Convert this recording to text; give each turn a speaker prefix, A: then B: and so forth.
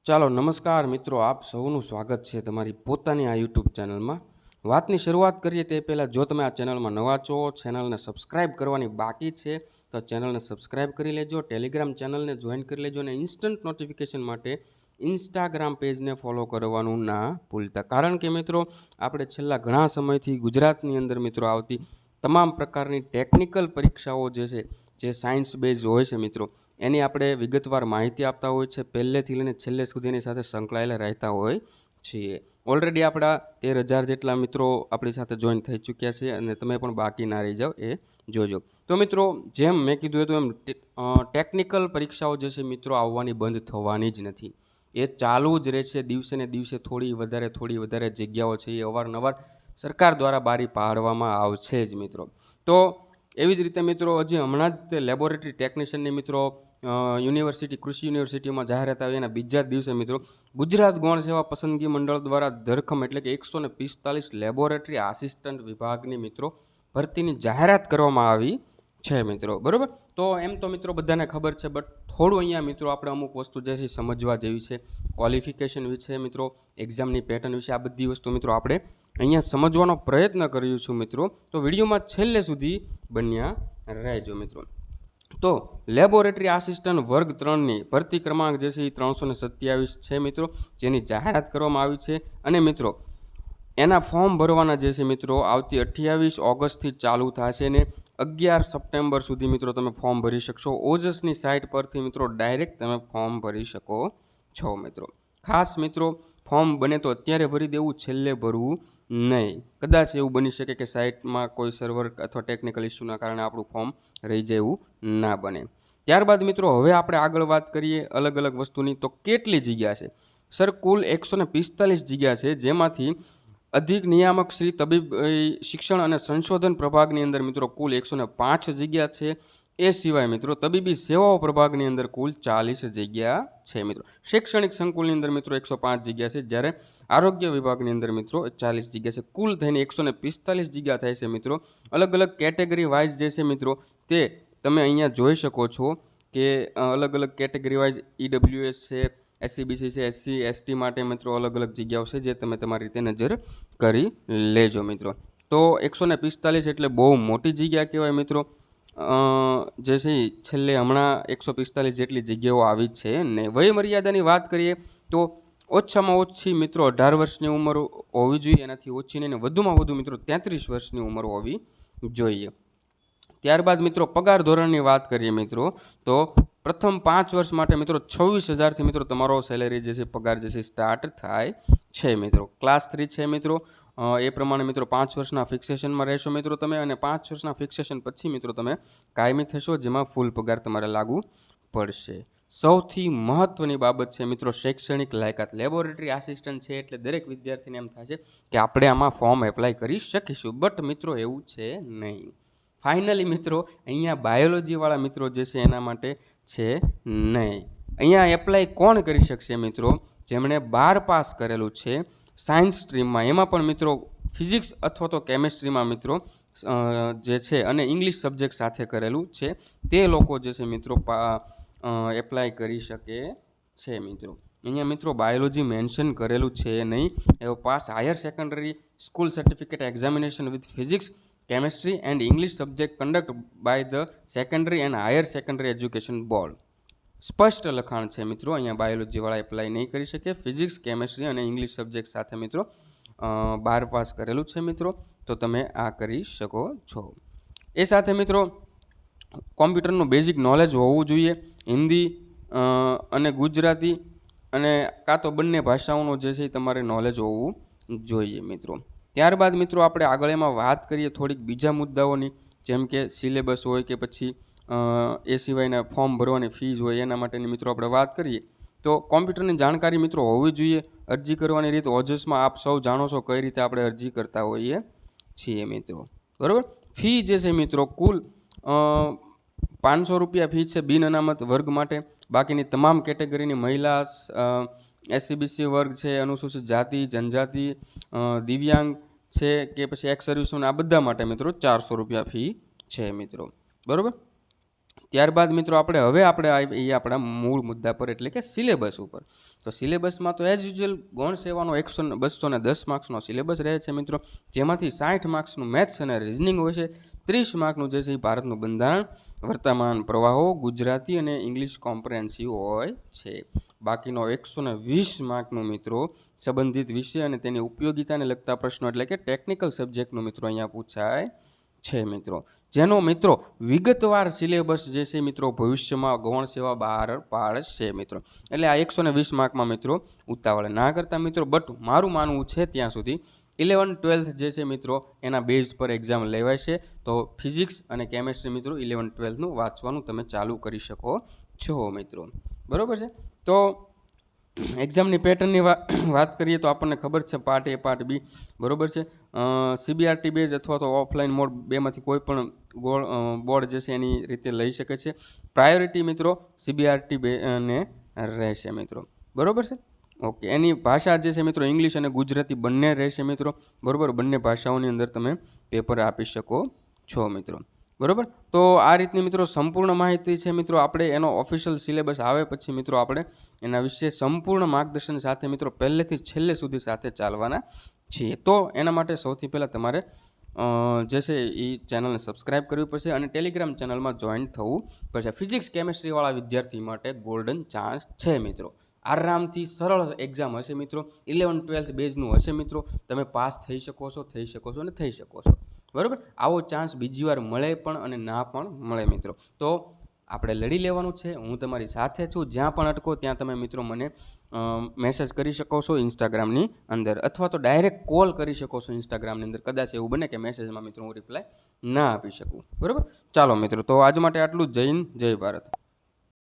A: ચાલો નમસ્કાર મિત્રો, આપ સૌનું સ્વાગત છે તમારી પોતાની આ યુટ્યુબ ચેનલમાં. વાતની શરૂઆત કરીએ તે પહેલાં જો તમે આ ચેનલમાં નવા છો, ચેનલને સબસ્ક્રાઇબ કરવાની બાકી છે તો ચેનલને સબસ્ક્રાઇબ કરી લેજો, ટેલિગ્રામ ચેનલને જોઈન કરી લેજો અને ઇન્સ્ટન્ટ નોટિફિકેશન માટે ઇન્સ્ટાગ્રામ પેજને ફોલો કરવાનું ના ભૂલતા. કારણ કે મિત્રો આપણે છેલ્લા ઘણા સમયથી ગુજરાતની અંદર મિત્રો આવતી તમામ પ્રકારની ટેકનિકલ પરીક્ષાઓ જે સાયન્સ બેઝ હોય છે મિત્રો, એની આપણે વિગતવાર માહિતી આપતા હોય છે, પહેલેથી લઈને છેલ્લે સુધીની સાથે સંકળાયેલા રહેતા હોય છીએ. ઓલરેડી આપણા 13,000 જેટલા મિત્રો આપણી સાથે જોઈન થઈ ચૂક્યા છે અને તમે પણ બાકી ના રહી જાઓ એ જોજો. તો મિત્રો જેમ મેં કીધું હતું એમ ટેકનિકલ પરીક્ષાઓ જે છે મિત્રો આવવાની બંધ થવાની જ નથી, એ ચાલુ જ રહેશે. દિવસે ને દિવસે થોડી વધારે જગ્યાઓ છે એ અવારનવાર સરકાર દ્વારા બારી પાડવામાં આવશે જ મિત્રો. તો એવી જ રીતે મિત્રો હજી હમણાં જ તે લેબોરેટરી ટેકનિશિયનની મિત્રો યુનિવર્સિટી, કૃષિ યુનિવર્સિટીમાં જાહેરાત આવી એના બીજા જ દિવસે મિત્રો ગુજરાત ગૌણ સેવા પસંદગી મંડળ દ્વારા ધરખમ એટલે કે 145 લેબોરેટરી આસિસ્ટન્ટ વિભાગની મિત્રો ભરતીની જાહેરાત કરવામાં આવી છે મિત્રો. બરાબર, તો એમ તો મિત્રો બધાને ખબર છે, બટ થોડું અહીંયા મિત્રો આપણે અમુક વસ્તુ જે છે સમજવા જેવી છે. ક્વોલિફિકેશન વિશે મિત્રો, એક્ઝામની પેટર્ન વિશે આ બધી વસ્તુ મિત્રો આપણે અહીંયા સમજવાનો પ્રયત્ન કર્યો છું મિત્રો. તો વિડીયોમાં છેલ્લે સુધી બન્યા રહેજો મિત્રો. તો લેબોરેટરી આસિસ્ટન્ટ વર્ગ 3ની ભરતી ક્રમાંક જે છે એ 327 છે મિત્રો, જેની જાહેરાત કરવામાં આવી છે. અને મિત્રો એના ફોર્મ ભરવાના જે છે મિત્રો આવતી 28 ઓગસ્ટથી ચાલુ થશે ને 11 સપ્ટેમ્બર સુધી મિત્રો તમે ફોર્મ ભરી શકશો. ઓજસની સાઇટ પરથી મિત્રો ડાયરેક્ટ તમે ફોર્મ ભરી શકો છો મિત્રો. ખાસ મિત્રો ફોર્મ બને તો અત્યારે ભરી દેવું, છેલ્લે ભરવું નહીં. કદાચ એવું બની શકે કે સાઇટમાં કોઈ સર્વર અથવા ટેકનિકલ ઇસ્યુના કારણે આપણું ફોર્મ રહી જાય, એવું ના બને. ત્યારબાદ મિત્રો હવે આપણે આગળ વાત કરીએ અલગ અલગ વસ્તુની. તો કેટલી જગ્યા છે? સર કુલ 145 જગ્યા છે, જેમાંથી અધિક નિયામક શ્રી તબીબ શિક્ષણ અને સંશોધન પ્રભાગની અંદર મિત્રો કુલ 105 જગ્યા છે. એ સિવાય મિત્રો તબીબી સેવાઓ પ્રભાગની અંદર કુલ 40 જગ્યા છે મિત્રો. શૈક્ષણિક સંકુલની અંદર મિત્રો 105 જગ્યા છે, જ્યારે આરોગ્ય વિભાગની અંદર મિત્રો 40 જગ્યા છે. કુલ થઈને 145 જગ્યા થાય છે મિત્રો. અલગ અલગ કેટેગરી વાઇઝ જે છે મિત્રો તે તમે અહીંયા જોઈ શકો છો કે અલગ અલગ કેટેગરી વાઇઝ EWS છે, SCBC છે, SC ST માટે મિત્રો અલગ અલગ જગ્યાઓ છે, જે તમે તમારી રીતે નજર કરી લેજો મિત્રો. તો 145 એટલે બહુ મોટી જગ્યા કહેવાય મિત્રો. જે છે છેલ્લે હમણાં 145 જેટલી જગ્યાઓ આવી છે ને. વય મર્યાદાની વાત કરીએ તો ઓછામાં ઓછી મિત્રો 18 વર્ષની ઉંમર હોવી જોઈએ, એનાથી ઓછી નહીં, વધુમાં વધુ મિત્રો 33 વર્ષની ઉંમર હોવી જોઈએ. ત્યારબાદ મિત્રો પગાર ધોરણની વાત કરીએ મિત્રો તો પ્રથમ 5 વર્ષ માટે મિત્રો 26,000થી મિત્રો તમારો સેલેરી જે છે પગાર જે છે સ્ટાર્ટ થાય છે મિત્રો. ક્લાસ 3 છે મિત્રો, એ પ્રમાણે મિત્રો 5 વર્ષના ફિક્સેશનમાં રહેશો મિત્રો તમે, અને 5 વર્ષના ફિક્સેશન પછી મિત્રો તમે કાયમી થશો, જેમાં ફૂલ પગાર તમારે લાગુ પડશે. સૌથી મહત્વની બાબત છે મિત્રો શૈક્ષણિક લાયકાત. લેબોરેટરી આસિસ્ટન્ટ છે એટલે દરેક વિદ્યાર્થીને એમ થાય છે કે આપણે આમાં ફોર્મ એપ્લાય કરી શકીશું, બટ મિત્રો એવું છે નહીં. ફાઇનલી મિત્રો અહીંયા બાયોલોજીવાળા મિત્રો જે છે એના માટે છે નહીં. અહીંયા એપ્લાય કોણ કરી શકશે મિત્રો? જેમણે 12 પાસ કરેલું છે સાયન્સ સ્ટ્રીમમાં, એમાં પણ મિત્રો ફિઝિક્સ અથવા તો કેમેસ્ટ્રીમાં મિત્રો જે છે અને ઇંગ્લિશ સબ્જેક્ટ સાથે કરેલું છે, તે લોકો જે છે મિત્રો એપ્લાય કરી શકે છે મિત્રો. અહીંયા મિત્રો બાયોલોજી મેન્શન કરેલું છે નહીં. એવો pass higher secondary school certificate examination with physics, chemistry and English subject conduct by the secondary and higher secondary education board. સ્પષ્ટ લખાણ છે મિત્રો, અહીંયા બાયોલોજીવાળા એપ્લાય નહીં કરી શકે. ફિઝિક્સ, કેમેસ્ટ્રી અને ઇંગ્લિશ સબ્જેક્ટ સાથે મિત્રો 12 પાસ કરેલું છે મિત્રો, તો તમે આ કરી શકો છો. એ સાથે મિત્રો કોમ્પ્યુટરનું બેઝિક નોલેજ હોવું જોઈએ. હિન્દી અને ગુજરાતી અને કાં તો બંને ભાષાઓનું જે છે તમારે નોલેજ હોવું જોઈએ મિત્રો. ત્યારબાદ મિત્રો આપણે આગળ એમાં વાત કરીએ થોડીક બીજા મુદ્દાઓની, જેમ કે સિલેબસ હોય કે પછી એ સિવાયના ફોર્મ ભરવાની ફીઝ હોય, એના માટેની મિત્રો આપણે વાત કરીએ તો કોમ્પ્યુટરની જાણકારી મિત્રો હોવી જોઈએ. અરજી કરવાની રીત ઓજસમાં આપ સૌ જાણો છો કઈ રીતે આપણે અરજી કરતા હોઈએ છીએ મિત્રો. બરાબર, ફી જે છે મિત્રો કુલ 500 રૂપિયા ફી છે બિન અનામત વર્ગ માટે. બાકીની તમામ કેટેગરીની મહિલા, SCBC વર્ગ છે, અનુસૂચિત જાતિ, જનજાતિ, દિવ્યાંગ છે કે પછી એક્સ સર્વિસમેન, આ બધા માટે મિત્રો 400 રૂપિયા ફી છે મિત્રો. બરાબર, ત્યારબાદ મિત્રો આપણે આવીએ આપણા મૂળ મુદ્દા પર, એટલે કે સિલેબસ ઉપર. તો સિલેબસમાં તો એઝ યુઝ્યુઅલ ગૌણ સેવાનો 210 માર્ક્સનો સિલેબસ રહે છે મિત્રો, જેમાંથી 60 માર્ક્સનું મેથ્સ અને રિઝનિંગ હોય છે, 30 માર્કનું જે છે એ ભારતનું બંધારણ, વર્તમાન પ્રવાહો, ગુજરાતી અને ઇંગ્લિશ કોમ્પ્રિહેન્સિવ હોય છે. બાકીનો 120 માર્કનું મિત્રો સંબંધિત વિષય અને તેની ઉપયોગિતાને લગતા પ્રશ્નો, એટલે કે ટેકનિકલ સબ્જેક્ટનું મિત્રો અહીંયા પૂછાય છે મિત્રો, જેનો મિત્રો વિગતવાર સિલેબસ જે છે મિત્રો ભવિષ્યમાં ગૌણ સેવા બહાર પાડશે મિત્રો. એટલે આ 120 માર્કમાં મિત્રો ઉતાવળ ના કરતા મિત્રો, બટ મારું માનવું છે ત્યાં સુધી 11-12 જે છે મિત્રો એના બેઝ પર એક્ઝામ લેવાય છે. તો ફિઝિક્સ અને કેમેસ્ટ્રી મિત્રો 11-12નું વાંચવાનું તમે ચાલુ કરી શકો છો મિત્રો, બરાબર છે. તો એક્ઝામની પેટર્નની વાત કરીએ તો આપણને ખબર છે, પાર્ટ એ પાર્ટ બી, બરાબર છે. CBRT બેઝ અથવા તો ઓફલાઈન મોડ બેમાંથી કોઈ પણ બોર્ડ જે છે એની રીતે લઈ શકે છે. પ્રાયોરિટી મિત્રો CBRT ને રહેશે મિત્રો, બરાબર છે. ઓકે, એની ભાષા જે છે મિત્રો ઇંગ્લિશ અને ગુજરાતી બંને રહેશે મિત્રો, બરાબર. બંને ભાષાઓની અંદર તમે પેપર આપી શકો છો મિત્રો, બરાબર. તો આ રીતની મિત્રો સંપૂર્ણ માહિતી છે મિત્રો. આપણે એનો ઓફિશિયલ સિલેબસ આવે પછી મિત્રો આપણે એના વિશે સંપૂર્ણ માર્ગદર્શન સાથે મિત્રો પહેલેથી છેલ્લે સુધી સાથે ચાલવાના છીએ. તો એના માટે સૌથી પહેલાં તમારે જે છે એ ચેનલને સબસ્ક્રાઈબ કરવી પડશે અને ટેલિગ્રામ ચેનલમાં જોઈન થવું પડશે. ફિઝિક્સ કેમેસ્ટ્રીવાળા વિદ્યાર્થી માટે ગોલ્ડન ચાન્સ છે મિત્રો. આરામથી સરળ એક્ઝામ હશે મિત્રો, 11-12 બેઝનું હશે મિત્રો. તમે પાસ થઈ શકો છો અને થઈ શકો છો, બરાબર. આવો ચાન્સ બીજી વાર મળે પણ અને ના પણ મળે મિત્રો. તો આપણે લડી લેવાનું છે. હું તમારી સાથે છું. જ્યાં પણ અટકો ત્યાં તમે મિત્રો મને મેસેજ કરી શકો છો ઇન્સ્ટાગ્રામની અંદર, અથવા તો ડાયરેક્ટ કોલ કરી શકો છો ઇન્સ્ટાગ્રામની અંદર. કદાચ એવું બને કે મેસેજમાં મિત્રો હું રિપ્લાય ના આપી શકું, બરાબર. ચાલો મિત્રો, તો આજ માટે આટલું. જય હિન્દ, જય ભારત.